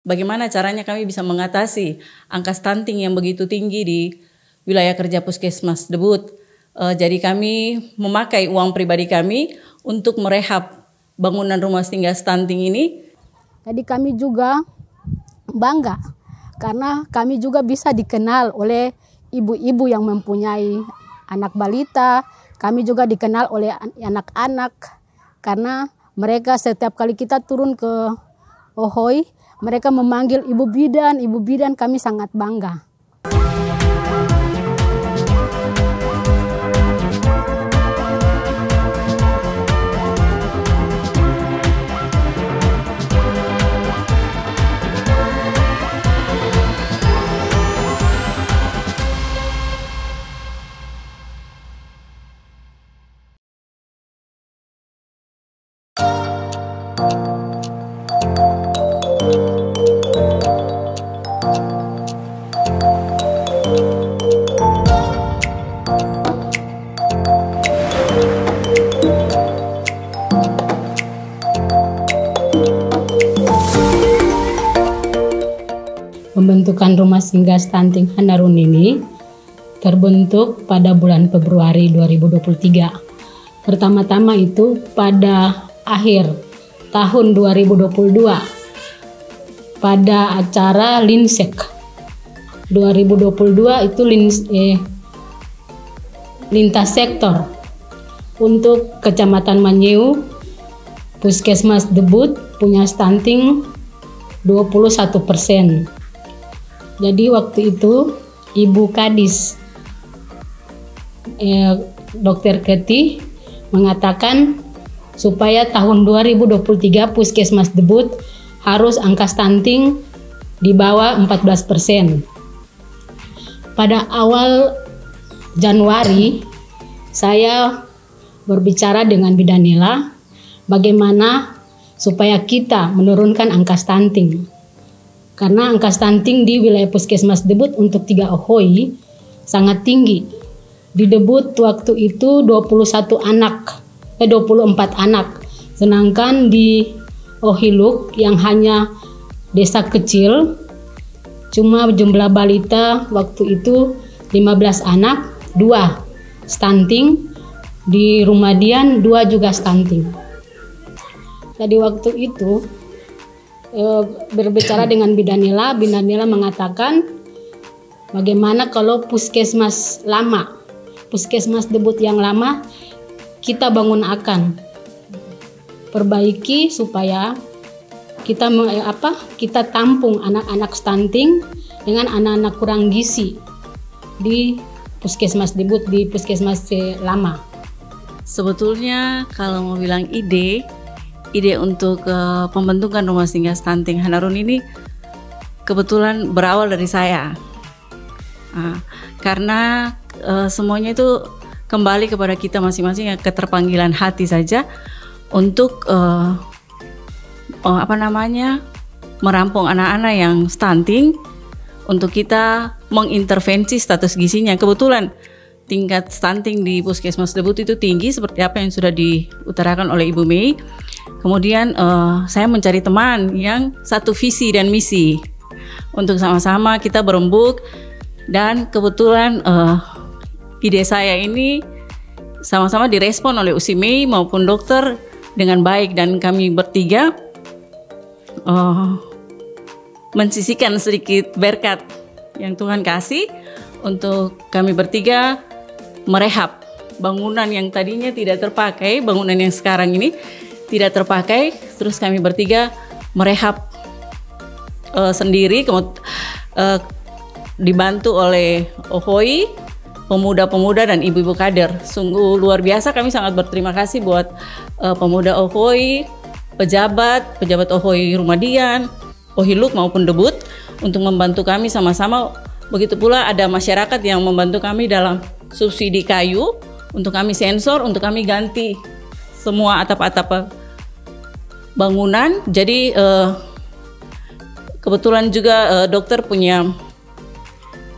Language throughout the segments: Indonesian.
Bagaimana caranya kami bisa mengatasi angka stunting yang begitu tinggi di wilayah kerja Puskesmas Debut. Jadi kami memakai uang pribadi kami untuk merehab bangunan rumah singgah stunting ini. Jadi kami juga bangga karena kami juga bisa dikenal oleh ibu-ibu yang mempunyai anak balita. Kami juga dikenal oleh anak-anak karena mereka setiap kali kita turun ke Ohoy, mereka memanggil ibu bidan kami sangat bangga. Pembentukan rumah singgah stunting Hanarun ini terbentuk pada bulan Februari 2023. Pertama-tama itu pada akhir tahun 2022 pada acara Linsek 2022 itu lintas sektor untuk Kecamatan Manyeu. Puskesmas Debut punya stunting 21%. Jadi waktu itu Ibu Kadis Dr. Keti mengatakan supaya tahun 2023 Puskesmas Debut harus angka stunting di bawah 14%. Pada awal Januari saya berbicara dengan Bidanila bagaimana supaya kita menurunkan angka stunting. Karena angka stunting di wilayah Puskesmas Debut untuk 3 Ohoy sangat tinggi. Di Debut waktu itu 24 anak. Sedangkan di Ohiluk yang hanya desa kecil, cuma jumlah balita waktu itu 15 anak, 2 stunting. Di Rumadian 2 juga stunting. Jadi waktu itu berbicara dengan Bidanila mengatakan bagaimana kalau puskesmas lama, Puskesmas Debut yang lama kita bangun akan perbaiki supaya kita tampung anak-anak stunting dengan anak-anak kurang gizi di Puskesmas Debut, di Puskesmas lama. Sebetulnya kalau mau bilang ide untuk pembentukan rumah singgah stunting Hanarun ini kebetulan berawal dari saya. Karena semuanya itu kembali kepada kita masing-masing, keterpanggilan hati saja untuk merampung anak-anak yang stunting untuk kita mengintervensi status gizinya. Kebetulan tingkat stunting di Puskesmas Debut itu tinggi seperti apa yang sudah diutarakan oleh Ibu Mei. Kemudian saya mencari teman yang satu visi dan misi untuk sama-sama kita berembuk, dan kebetulan ide saya ini sama-sama direspon oleh Usi Mei maupun dokter dengan baik, dan kami bertiga mensisihkan sedikit berkat yang Tuhan kasih untuk kami bertiga merehab bangunan yang tadinya tidak terpakai, bangunan yang sekarang ini tidak terpakai. Terus kami bertiga merehab sendiri, dibantu oleh Ohoy, pemuda-pemuda dan ibu-ibu kader. Sungguh luar biasa, kami sangat berterima kasih buat pemuda Ohoy, pejabat Ohoy Rumadian, Ohiluk maupun Debut untuk membantu kami sama-sama. Begitu pula ada masyarakat yang membantu kami dalam subsidi kayu untuk kami sensor, untuk kami ganti semua atap-atap bangunan. Jadi kebetulan juga dokter punya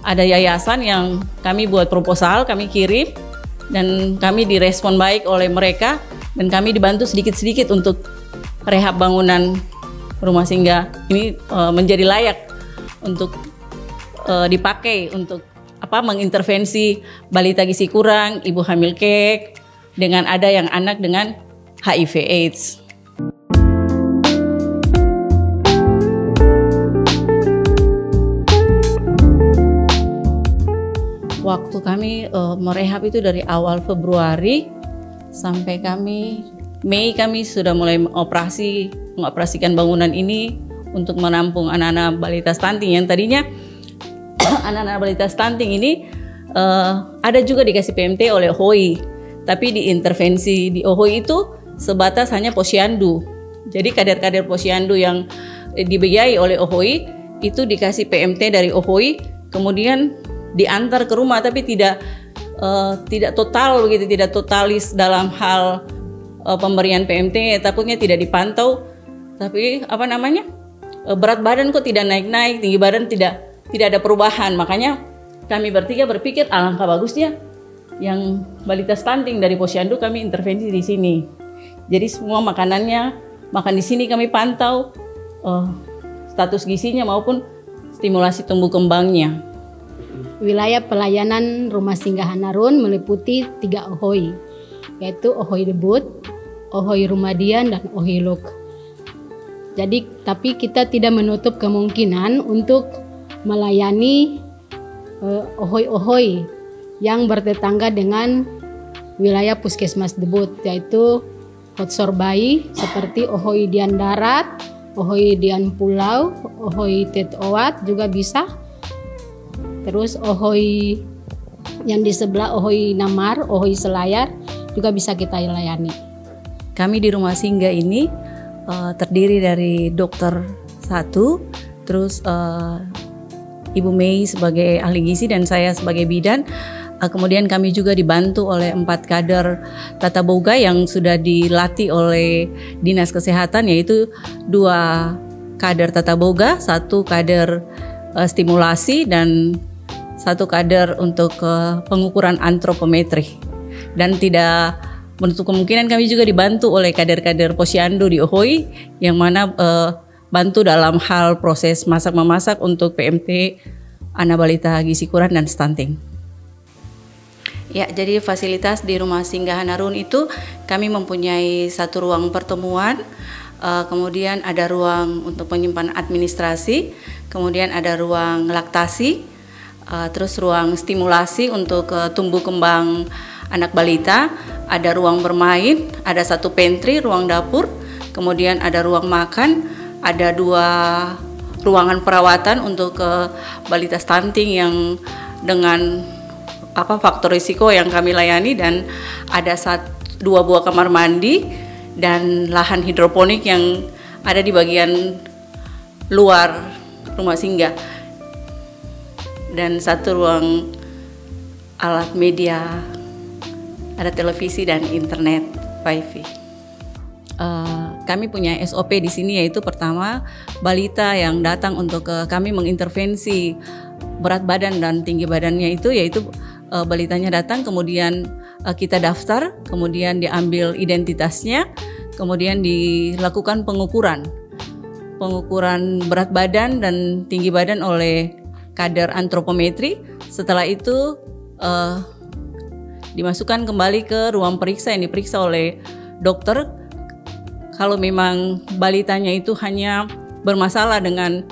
ada yayasan yang kami buat proposal, kami kirim, dan kami direspon baik oleh mereka, dan kami dibantu sedikit-sedikit untuk rehab bangunan rumah singgah ini menjadi layak untuk dipakai untuk mengintervensi balita gizi kurang, ibu hamil kek, dengan ada yang anak dengan HIV/AIDS. Waktu kami merehab itu dari awal Februari sampai Mei kami sudah mulai mengoperasikan bangunan ini untuk menampung anak-anak balita stunting yang tadinya anak-anak balita stunting ini ada juga dikasih PMT oleh OHOI, tapi diintervensi di OHOI itu sebatas hanya posyandu. Jadi kader-kader posyandu yang dibiayai oleh OHOI itu dikasih PMT dari OHOI, kemudian diantar ke rumah, tapi tidak total begitu, tidak totalis dalam hal pemberian PMT, takutnya tidak dipantau. Tapi berat badan kok tidak naik-naik, tinggi badan tidak ada perubahan. Makanya kami bertiga berpikir alangkah bagusnya yang balita stunting dari posyandu kami intervensi di sini. Jadi semua makanannya makan di sini, kami pantau status gizinya maupun stimulasi tumbuh kembangnya. Wilayah pelayanan Rumah Singgah Hanarun meliputi 3 OHOI, yaitu OHOI Debut, OHOI Rumadian, dan OHOI Luk. Jadi, tapi kita tidak menutup kemungkinan untuk melayani OHOI-OHOI yang bertetangga dengan wilayah Puskesmas Debut, yaitu Hotsor Bayi seperti OHOI Dian Darat, OHOI Dian Pulau, OHOI Tetowat juga bisa. Terus OHOI yang di sebelah OHOI Namar, OHOI Selayar juga bisa kita layani. Kami di rumah singgah ini terdiri dari dokter 1, terus Ibu Mei sebagai ahli gizi dan saya sebagai bidan. Kemudian kami juga dibantu oleh 4 kader tata boga yang sudah dilatih oleh Dinas Kesehatan, yaitu 2 kader tata boga, 1 kader stimulasi, dan 1 kader untuk pengukuran antropometri. Dan tidak menutup kemungkinan kami juga dibantu oleh kader-kader posyandu di OHOI yang mana bantu dalam hal proses masak-memasak untuk PMT anak balita gizi kurang dan stunting. Ya, jadi fasilitas di Rumah Singgah Hanarun itu kami mempunyai 1 ruang pertemuan, kemudian ada ruang untuk penyimpanan administrasi, kemudian ada ruang laktasi, terus ruang stimulasi untuk tumbuh kembang anak balita, ada ruang bermain, ada 1 pantry, ruang dapur, kemudian ada ruang makan, ada 2 ruangan perawatan untuk balita stunting yang dengan faktor risiko yang kami layani, dan ada 2 buah kamar mandi dan lahan hidroponik yang ada di bagian luar rumah singgah, dan 1 ruang alat media, ada televisi dan internet wifi. Kami punya SOP di sini, yaitu pertama balita yang datang untuk kami mengintervensi berat badan dan tinggi badannya yaitu balitanya datang, kemudian kita daftar, kemudian diambil identitasnya, kemudian dilakukan pengukuran berat badan dan tinggi badan oleh kader antropometri. Setelah itu dimasukkan kembali ke ruang periksa yang diperiksa oleh dokter. Kalau memang balitanya itu hanya bermasalah dengan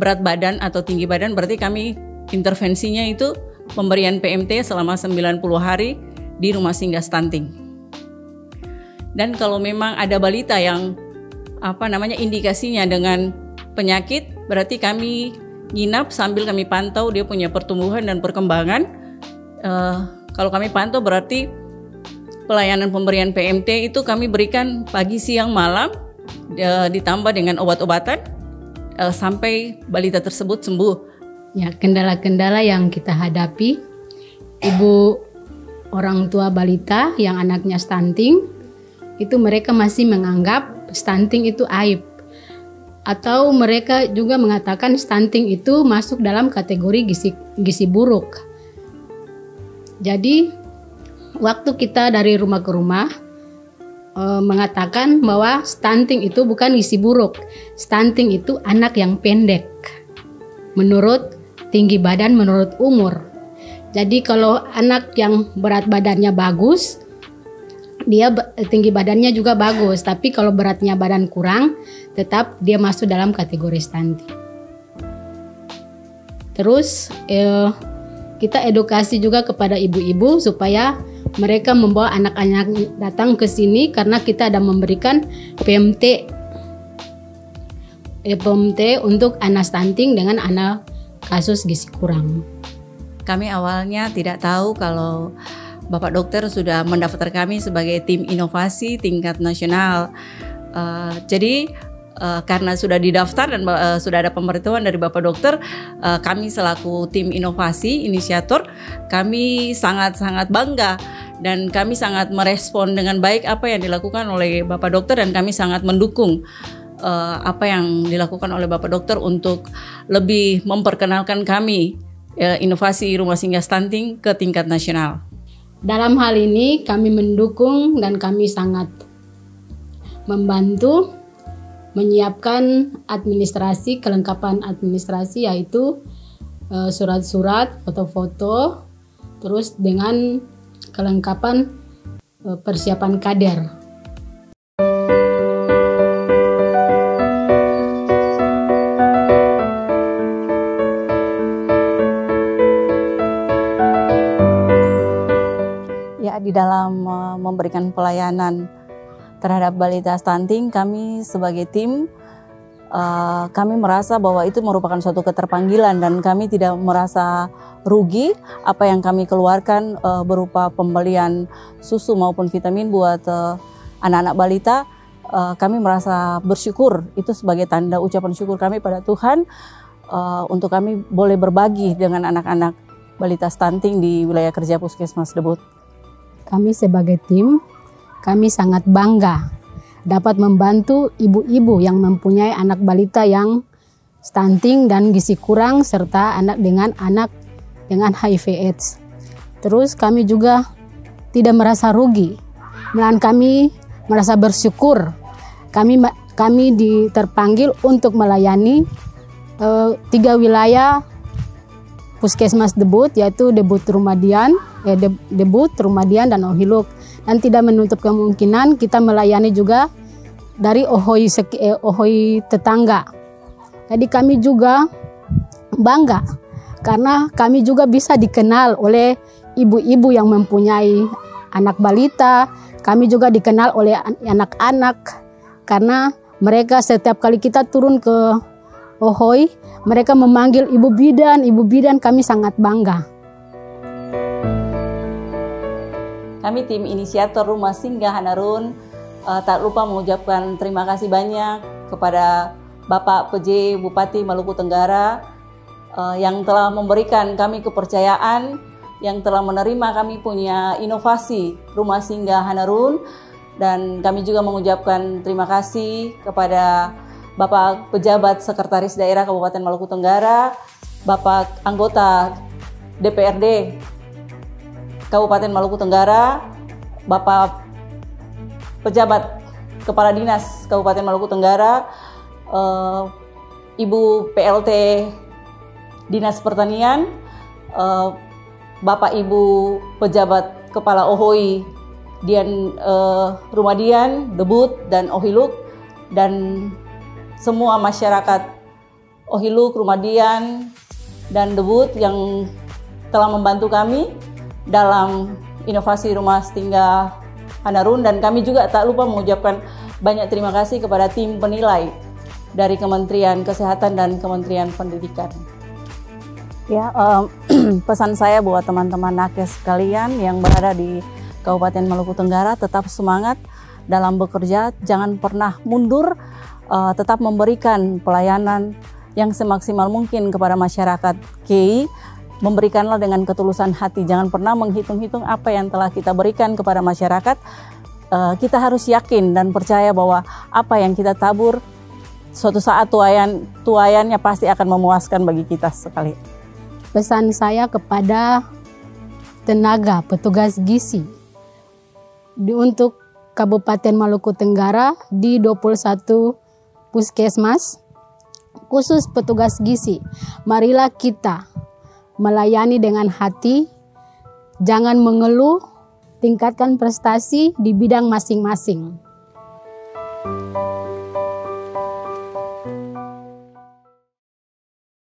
berat badan atau tinggi badan, berarti kami intervensinya itu pemberian PMT selama 90 hari di rumah singgah stunting. Dan kalau memang ada balita yang indikasinya dengan penyakit, berarti kami nginap sambil kami pantau dia punya pertumbuhan dan perkembangan. Kalau kami pantau berarti pelayanan pemberian PMT itu kami berikan pagi, siang, malam, ditambah dengan obat-obatan sampai balita tersebut sembuh. Ya, kendala-kendala yang kita hadapi, ibu orang tua balita yang anaknya stunting, itu mereka masih menganggap stunting itu aib. Atau mereka juga mengatakan stunting itu masuk dalam kategori gizi buruk. Jadi waktu kita dari rumah ke rumah, mengatakan bahwa stunting itu bukan gizi buruk. Stunting itu anak yang pendek menurut tinggi badan, menurut umur. Jadi kalau anak yang berat badannya bagus, dia tinggi badannya juga bagus. Tapi kalau beratnya badan kurang, tetap dia masuk dalam kategori stunting. Terus kita edukasi juga kepada ibu-ibu supaya mereka membawa anak-anak datang ke sini karena kita ada memberikan PMT untuk anak stunting dengan anak kasus gizi kurang. Kami awalnya tidak tahu kalau Bapak Dokter sudah mendaftar kami sebagai tim inovasi tingkat nasional. Jadi karena sudah didaftar dan sudah ada pemberitahuan dari Bapak Dokter, kami selaku tim inovasi inisiator, kami sangat-sangat bangga dan kami sangat merespon dengan baik apa yang dilakukan oleh Bapak Dokter, dan kami sangat mendukung apa yang dilakukan oleh Bapak Dokter untuk lebih memperkenalkan kami inovasi rumah singgah stunting ke tingkat nasional. Dalam hal ini kami mendukung dan kami sangat membantu menyiapkan administrasi, kelengkapan administrasi, yaitu surat-surat, foto-foto, terus dengan kelengkapan persiapan kader. Ya, di dalam memberikan pelayanan terhadap balita stunting, kami sebagai tim kami merasa bahwa itu merupakan suatu keterpanggilan dan kami tidak merasa rugi apa yang kami keluarkan berupa pembelian susu maupun vitamin buat anak-anak balita. Kami merasa bersyukur, itu sebagai tanda ucapan syukur kami pada Tuhan untuk kami boleh berbagi dengan anak-anak balita stunting di wilayah kerja Puskesmas Debut. Kami sebagai tim, kami sangat bangga dapat membantu ibu-ibu yang mempunyai anak balita yang stunting dan gizi kurang serta anak dengan HIV/AIDS. Terus kami juga tidak merasa rugi, melainkan kami merasa bersyukur. Kami terpanggil untuk melayani 3 wilayah Puskesmas Debut, yaitu Debut Rumadian, dan Ohiluk. Dan tidak menutup kemungkinan kita melayani juga dari Ohoi tetangga. Jadi kami juga bangga karena kami juga bisa dikenal oleh ibu-ibu yang mempunyai anak balita. Kami juga dikenal oleh anak-anak karena mereka setiap kali kita turun ke Ohoi, mereka memanggil ibu bidan, kami sangat bangga. Kami tim inisiator Rumah Singgah Hanarun tak lupa mengucapkan terima kasih banyak kepada Bapak PJ Bupati Maluku Tenggara yang telah memberikan kami kepercayaan, yang telah menerima kami punya inovasi Rumah Singgah Hanarun, dan kami juga mengucapkan terima kasih kepada Bapak Pejabat Sekretaris Daerah Kabupaten Maluku Tenggara, Bapak Anggota DPRD Kabupaten Maluku Tenggara, Bapak Pejabat Kepala Dinas Kabupaten Maluku Tenggara, Ibu PLT Dinas Pertanian, Bapak Ibu Pejabat Kepala Ohoi Dian Rumadian, Debut, dan Ohiluk, dan semua masyarakat Ohiluk, Rumadian, dan Debut yang telah membantu kami dalam inovasi Rumah Singgah Hanarun. Dan kami juga tak lupa mengucapkan banyak terima kasih kepada tim penilai dari Kementerian Kesehatan dan Kementerian Pendidikan. Ya, pesan saya buat teman-teman nakes sekalian yang berada di Kabupaten Maluku Tenggara, tetap semangat dalam bekerja, jangan pernah mundur, tetap memberikan pelayanan yang semaksimal mungkin kepada masyarakat KEI. Memberikanlah dengan ketulusan hati, jangan pernah menghitung-hitung apa yang telah kita berikan kepada masyarakat. Kita harus yakin dan percaya bahwa apa yang kita tabur suatu saat tuayannya pasti akan memuaskan bagi kita sekali. Pesan saya kepada tenaga petugas gizi, untuk Kabupaten Maluku Tenggara di 21 puskesmas khusus petugas gizi. Marilah kita melayani dengan hati, jangan mengeluh, tingkatkan prestasi di bidang masing-masing.